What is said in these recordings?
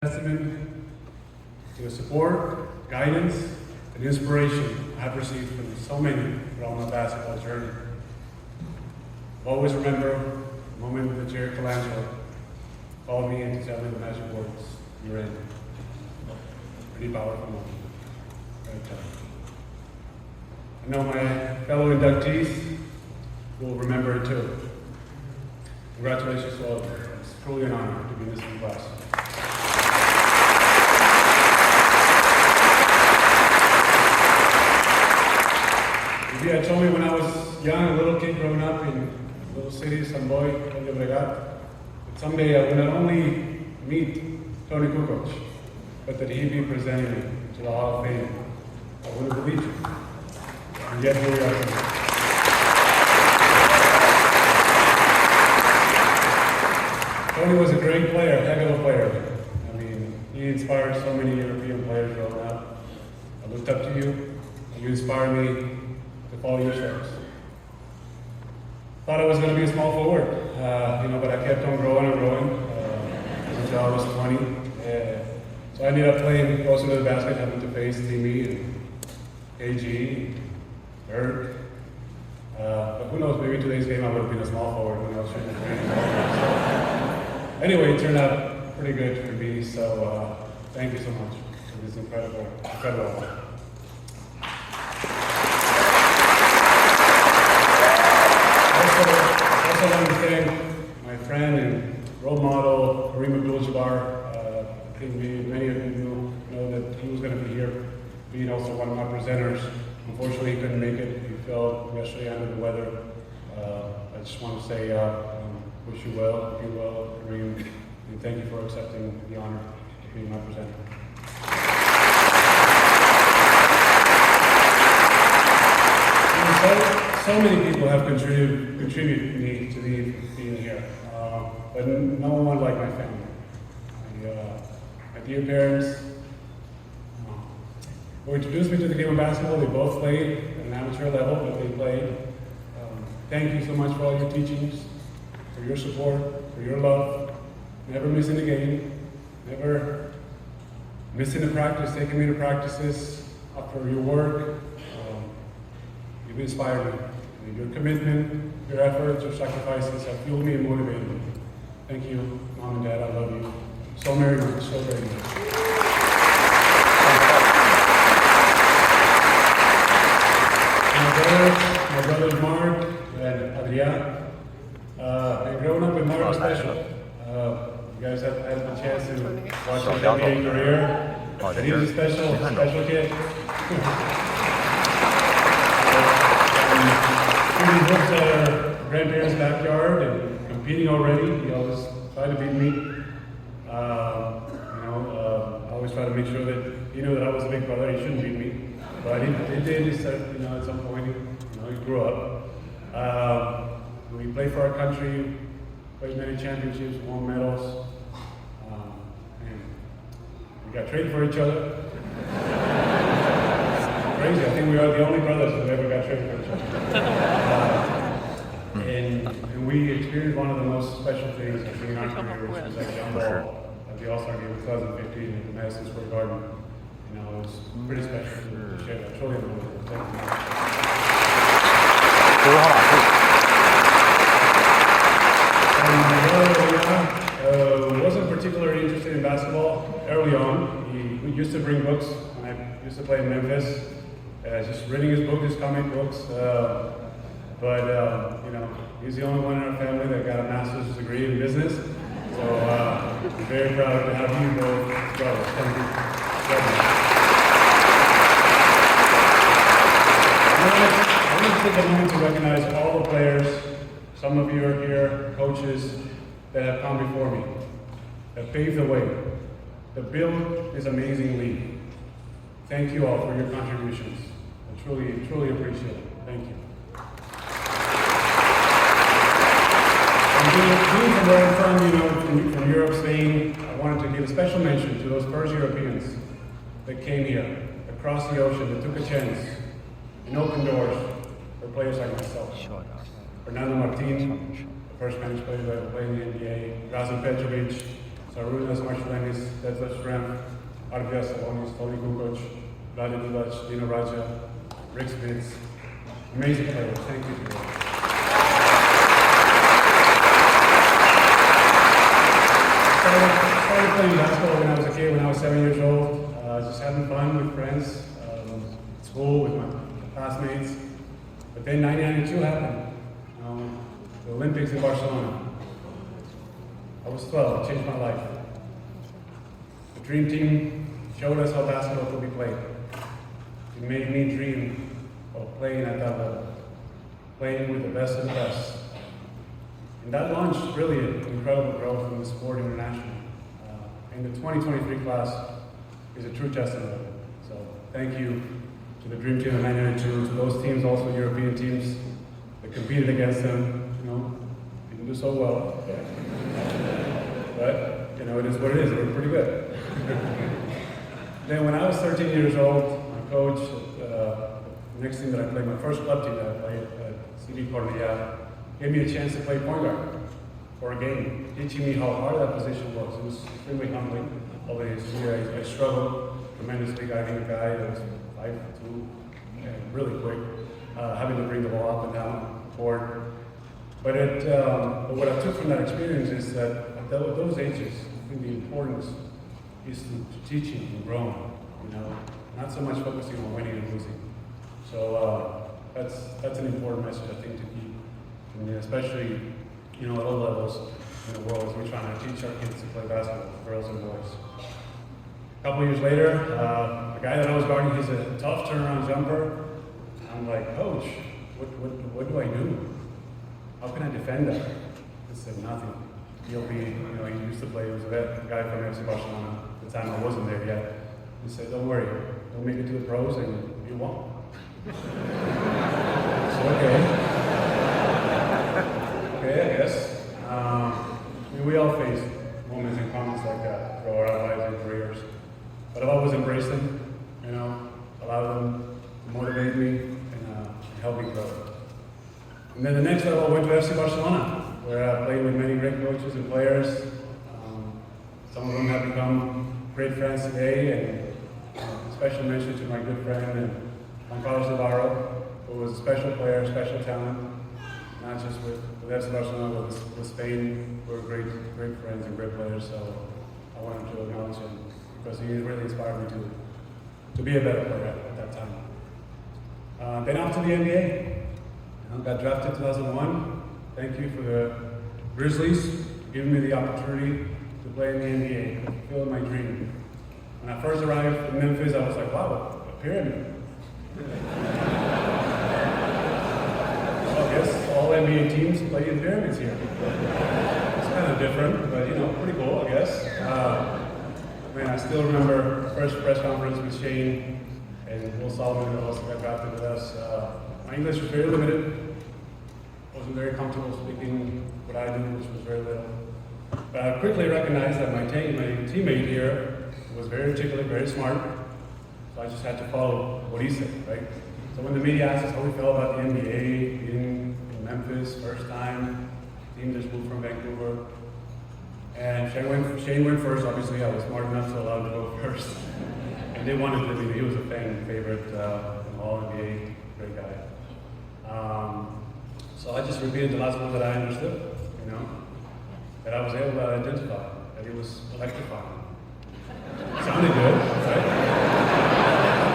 Testament to the support, guidance, and inspiration I've received from so many throughout my basketball journey. I'll always remember the moment that Jerry Colangelo called me in to tell me the magic words, "You're in." Pretty powerful moment. Very tough. I know my fellow inductees will remember it too. Congratulations to all of you. It's truly an honor to be in this class. If you had told me when I was young, a little kid growing up in a little city, Samboy, that someday I would not only meet Tony Kukoc, but that he'd be presenting me to the Hall of Fame, I wouldn't have believed you. And yet here we are today. Tony was a great player, heck of a player. I mean, he inspired so many European players growing up. I looked up to you, and you inspired me to follow your steps. Thought I was going to be a small forward, but I kept on growing and growing until I was 20. So I ended up playing closer to the basket, having to face Timmy and KG, Bert. But who knows, maybe today's game I would have been a small forward when I was shooting the three. Anyway, it turned out pretty good for me, so thank you so much for this incredible honor. I also want to thank my friend and role model, Kareem Abdul-Jabbar. I think many of you know that he was going to be here, being also one of my presenters. Unfortunately, he couldn't make it. He fell yesterday under the weather. I just want to say, wish you well, hope you well, Kareem, and thank you for accepting the honor of being my presenter. So many people have contributed me to being here, but no one like my family. My dear parents, who introduced me to the game of basketball. They both played at an amateur level, but they played. Thank you so much for all your teachings, for your support, for your love. Never missing a game, never missing a practice, taking me to practices, for your work. You've inspired me. Your commitment, your efforts, your sacrifices have fueled me and motivated me. Thank you, Mom and Dad. I love you so very much, so very much. My brothers Mark and Adrian. Growing up with Mark was special. You guys had the chance to watch his NBA career. And he was a special kid. Shooting hoops at our grandparents' backyard and competing already. He always tried to beat me. I always try to make sure that he knew that I was a big brother. He shouldn't beat me, but he did. He said, at some point, he grew up. We played for our country, played many championships, won medals, and we got traded for each other. Crazy. I think we are the only brothers who ever got traded for each other. And we experienced one of the most special things in our career, which was that jump ball at the All-Star game in 2015 at the Madison Square Garden. It was pretty special to share that. Truly unbelievable. Thank you. Wasn't particularly interested in basketball early on. He used to bring books when I used to play in Memphis. Just reading his book, his comic books. But he's the only one in our family that got a master's degree in business. So I'm very proud to have you both brothers. Thank you. I want to take a moment to recognize all the players. Some of you are here, coaches that have come before me, that paved the way. The build is amazing league. Thank you all for your contributions. I truly appreciate it. Thank you. Being from where I'm from, from Europe, Spain, I wanted to give a special mention to those first Europeans that came here, across the ocean, that took a chance and opened doors for players like myself. Fernando Martin, the first Spanish player to ever play in the NBA, Razan Petrovic, Sarunas Marshalenis, Detlef Schrempf, Arvia Salonis, Tony Kukoc, Vlade Divac, Dino Raja, Rick Spitz. Amazing players. Thank you for that. I started playing basketball when I was a kid, when I was 7 years old. Just having fun with friends, at school, with my classmates. But then 1992 happened. The Olympics in Barcelona. I was 12, it changed my life. The Dream Team showed us how basketball could be played. It made me dream of playing at that level, playing with the best of the best. And that launched really an incredible growth in the sport internationally. And the 2023 class is a true testament of it. So thank you to the Dream Team of 1992, to those teams, also European teams that competed against them. Didn't do so well. But, it is what it is. We're pretty good. Then when I was 13 years old, my coach, the next team that I played, my first club team that I played at CD Cornellà, gave me a chance to play point guard for a game, teaching me how hard that position was. It was extremely humbling. Although I struggled tremendously guiding a guy that was 5'2", and really quick, having to bring the ball up and down the court. But what I took from that experience is that at those ages, I think the importance is to teaching and growing, not so much focusing on winning and losing. So that's an important message, I think, to keep, especially at all levels in the world as we're trying to teach our kids to play basketball, girls and boys. A couple years later, the guy that I was guarding, he's a tough turnaround jumper. I'm like, Coach, what do I do? How can I defend that? He said, nothing. He'll be, he used to play, he was a guy from FC Barcelona. At the time I wasn't there yet. He said, don't worry, he'll make it to the pros and you won't. So, okay. Okay, I guess. We all face moments and comments like that throughout our lives and careers. But I've always embraced them, allowed them to motivate me and help me grow. And then the next level, I went to FC Barcelona, where I played with many great coaches and players. Some of them have become great friends today, and special mention to my good friend Juan Carlos Navarro, who was a special player, special talent, not just with FC Barcelona, but with Spain. We were great friends and great players, so I wanted to acknowledge him because he really inspired me to be a better player at that time. Then off to the NBA. Got drafted in 2001. Thank you for the Grizzlies for giving me the opportunity to play in the NBA, fulfill my dream. When I first arrived in Memphis, I was like, wow, a pyramid. I guess all NBA teams play in pyramids here. It's kind of different, but pretty cool, I guess. I still remember the first press conference with Shane and Will Solomon, who also got drafted with us. My English was very limited. Wasn't very comfortable speaking what I do, which was very little. But I quickly recognized that my teammate here was very articulate, very smart. So I just had to follow what he said, right? So when the media asked us how we felt about the NBA, being in Memphis, first time, team just moved from Vancouver. And Shane went first. Obviously, I was smart enough to allow him to go first. And they wanted to, he was a fan favorite, all NBA, great guy. So I just repeated the last one that I understood, that I was able to identify, that he was electrifying. Sounded good, right?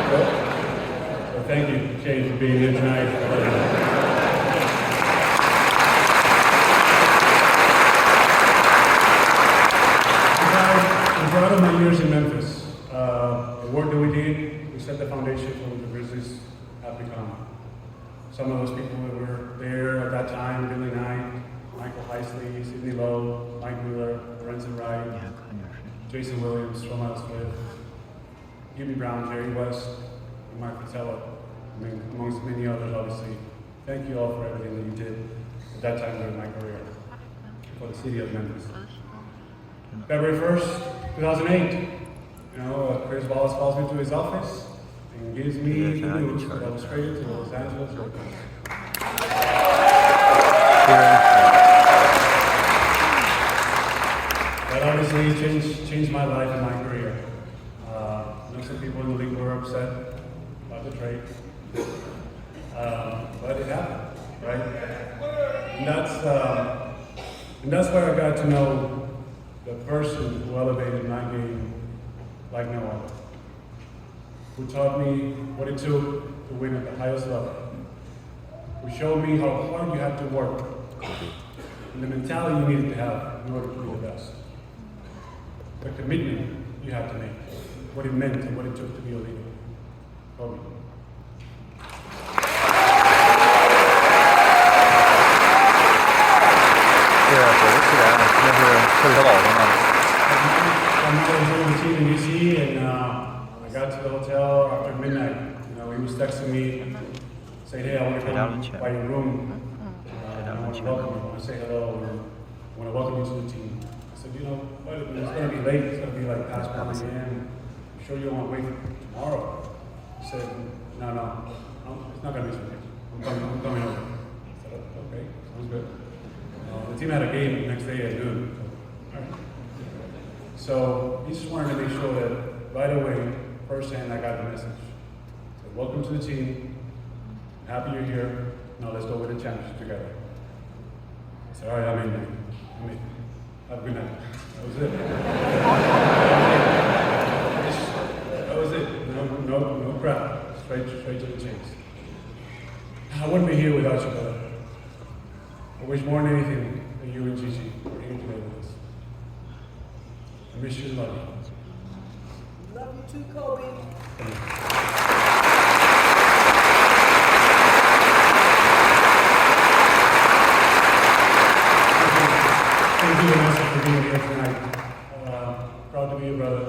Good. So thank you, Shane, for being here tonight. I'm proud of my years in Memphis. The work that we did, we set the foundation for what the Grizzlies have become. Some of those people that were there at that time, Billy Knight, Michael Heisley, Sidney Lowe, Mike Wheeler, Lorenzen Wright, Jason Williams, Romeo Smith, Hubie Brown, Jerry West, and Mike Fratello, amongst many others, obviously. Thank you all for everything that you did at that time during my career for the city of Memphis. February 1st, 2008, Chris Wallace calls me to his office and gives me the news that I was traded to the Los Angeles Lakers. That obviously say he changed my life and my career. I know some people in the league were upset about the trade, but it happened, right? And that's where I got to know the person who elevated my game like no other, who taught me what it took to win at the highest level, who showed me how hard you have to work and the mentality you needed to have in order to be the best, the commitment you had to make, what it meant and what it took to be a leader. Kobe. I was on the team in DC, and I got to the hotel after midnight. You know, he was texting me, saying, "Hey, I want to come by your room. I want to welcome you. I want to say hello. I want to welcome you to the team." I said, "You know, what? It's going to be late. It's going to be like past 1 a.m. I'm sure you don't want to wait tomorrow." He said, "No, it's not going to be today. I'm coming over." I said, "Okay, sounds good." The team had a game the next day at noon. So he just wanted to make sure that right away, firsthand, I got the message. He said, "Welcome to the team. I'm happy you're here. Now let's go win a championship together." I said, "All right, I'm in. Have a good night." That was it. That was it. No crap. Straight to the chase. I wouldn't be here without you, brother. I wish more than anything that you and Gigi were here today with us. I miss you and love you. Love you too, Kobe. Thank you, Vanessa, for being here tonight. Proud to be your brother.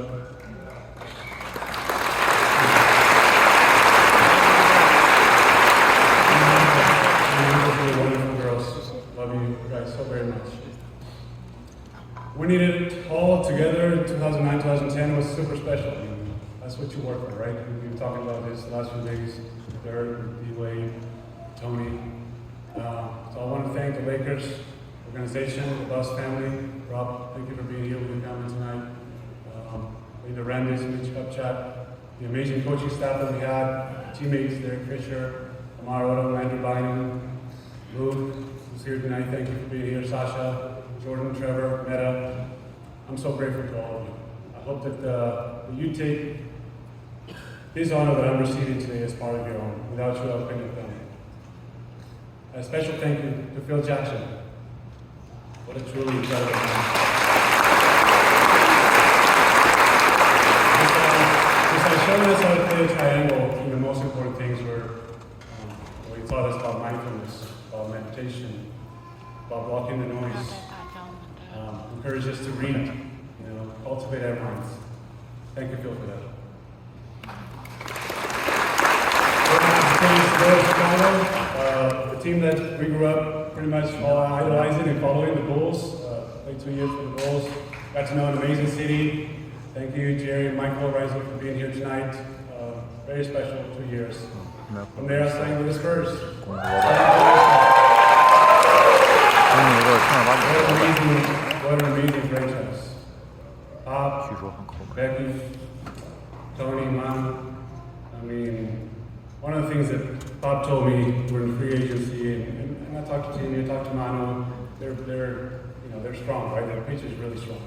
Wonderful girls. Love you guys so very much. We needed it all together in 2009, 2010. It was super special. I mean, that's what you work for, right? We've been talking about this the last few days. Dirk, D-Wade, Tony. So I want to thank the Lakers organization, the Bus family. Rob, thank you for being here with your family tonight. Linda Randis, Mitch Upchak, the amazing coaching staff that we had, teammates, Derek Fisher, Amar Otto, Andrew Bynum, Luke, who's here tonight. Thank you for being here. Sasha, Jordan, Trevor, Meta. I'm so grateful to all of you. I hope that you take this honor that I'm receiving today as part of your own. Without you, I couldn't have done it. A special thank you to Phil Jackson. What a truly incredible man. Just showing us how to play a triangle, the most important things were he taught us about mindfulness, about meditation, about blocking the noise, encourage us to read, cultivate our minds. Thank you, Phil, for that. The team that we grew up pretty much all idolizing and following, the Bulls. Played 2 years for the Bulls. Got to know an amazing city. Thank you, Jerry and Michael Reisel, for being here tonight. Very special 2 years. From there, I sang with the Spurs. What an amazing franchise. Pop, Becky, Tony, Mom. I mean, one of the things that Pop told me, we're in free agency, and I talked to Timmy, I talked to Manu, they're strong, right? Their pitch is really strong.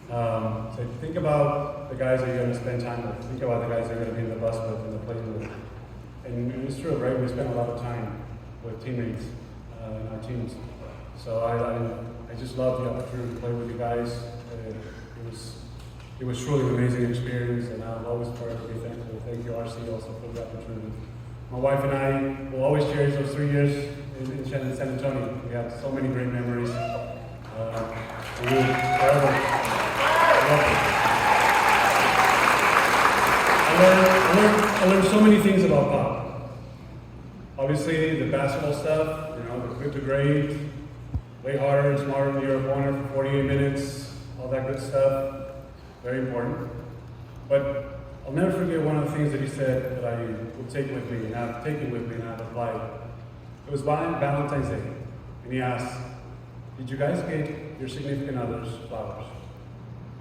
So think about the guys that you're going to spend time with. Think about the guys that are going to be in the bus with and the plane with. And it's true, right? We spend a lot of time with teammates in our teams. So I just love the opportunity to play with you guys. It was truly an amazing experience, and I'll always forever be thankful. Thank you, RC, also for the opportunity. My wife and I will always cherish those 3 years in San Antonio. We had so many great memories. We will forever love it. I learned so many things about Pop. Obviously, the basketball stuff, the quick to grade, way harder and smarter than your opponent for 48 minutes, all that good stuff. Very important. But I'll never forget one of the things that he said that I would take with me, and I've taken with me, and I've applied. It was Valentine's Day, and he asked, "Did you guys get your significant others flowers?"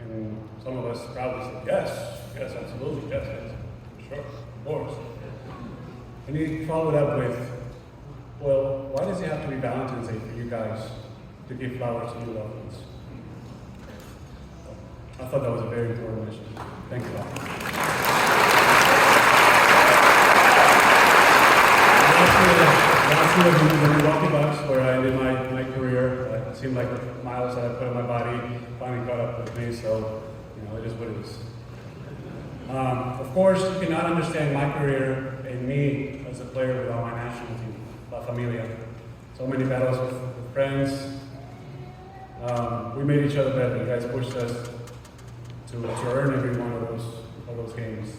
And some of us probably said, yes, absolutely, yes, sure, of course. And he followed up with, well, why does it have to be Valentine's Day for you guys to give flowers to your loved ones? I thought that was a very important mission. Thank you all. Last year was the Milwaukee Bucks, where I ended my career. It seemed like the miles that I put on my body finally caught up with me, so it is what it is. Of course, you cannot understand my career and me as a player without my national team, La Familia. So many battles with friends. We made each other better. You guys pushed us to earn every one of those games.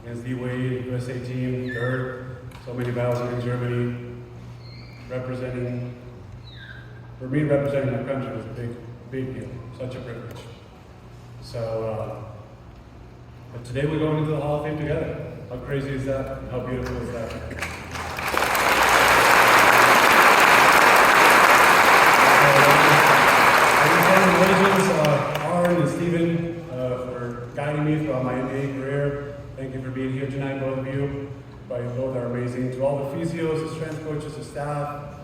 Against D-Wade, USA team, third. So many battles in Germany. For me, representing my country was a big deal. Such a privilege. So, but today we're going into the Hall of Fame together. How crazy is that? How beautiful is that? Congratulations, Aaron and Steven, for guiding me throughout my NBA career. Thank you for being here tonight, both of you. Both are amazing. To all the physios, the strength coaches, the staff,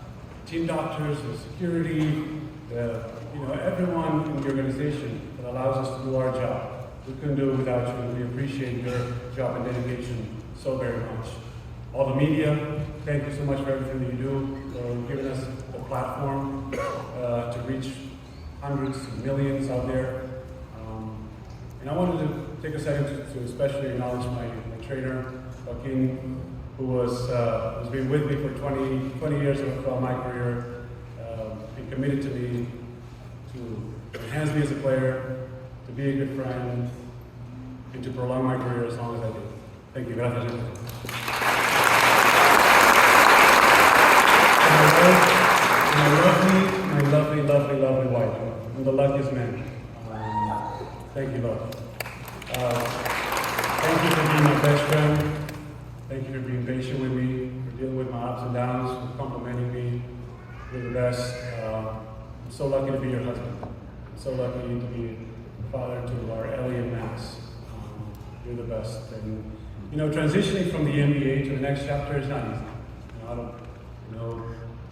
team doctors, the security, everyone in the organization that allows us to do our job. We couldn't do it without you, and we appreciate your job and dedication so very much. All the media, thank you so much for everything that you do, for giving us the platform to reach hundreds of millions out there. And I wanted to take a second to especially acknowledge my trainer, Joaquin, who has been with me for 20 years throughout my career, and committed to me to enhance me as a player, to be a good friend, and to prolong my career as long as I did. Thank you. Gracias. And my lovely wife. I'm the luckiest man. Thank you, love. Thank you for being my best friend. Thank you for being patient with me, for dealing with my ups and downs, for complimenting me. You're the best. I'm so lucky to be your husband. I'm so lucky to be father to our Ellie and Max. You're the best. And transitioning from the NBA to the next chapter is not easy. I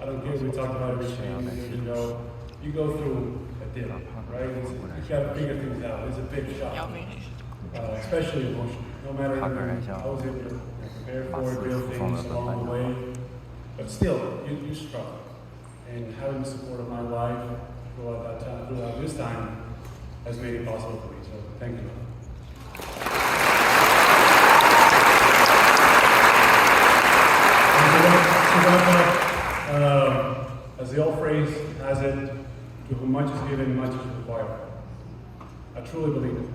don't care if we talked about it years ago. You go through a dip, right? You got to figure things out. It's a big shock, especially emotionally. No matter I was able to prepare for it, build things along the way, but still, you struggle. And having the support of my wife throughout this time, has made it possible for me. So thank you. As the old phrase has it, to whom much is given, much is required. I truly believe it.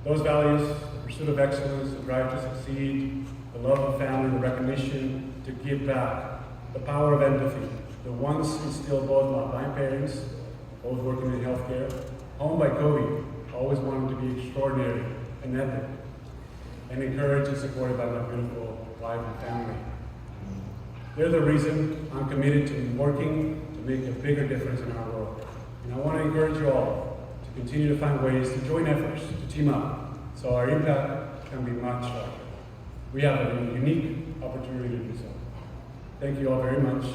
Those values, the pursuit of excellence, the drive to succeed, the love of family, the recognition to give back, the power of empathy, the once instilled both by my parents, both working in healthcare, home by Kobe, always wanted to be extraordinary and epic, and encouraged and supported by my beautiful wife and family. They're the reason I'm committed to working to make a bigger difference in our world. And I want to encourage you all to continue to find ways to join efforts, to team up, so our impact can be much larger. We have a unique opportunity to do so. Thank you all very much.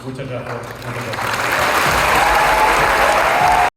Muchas gracias.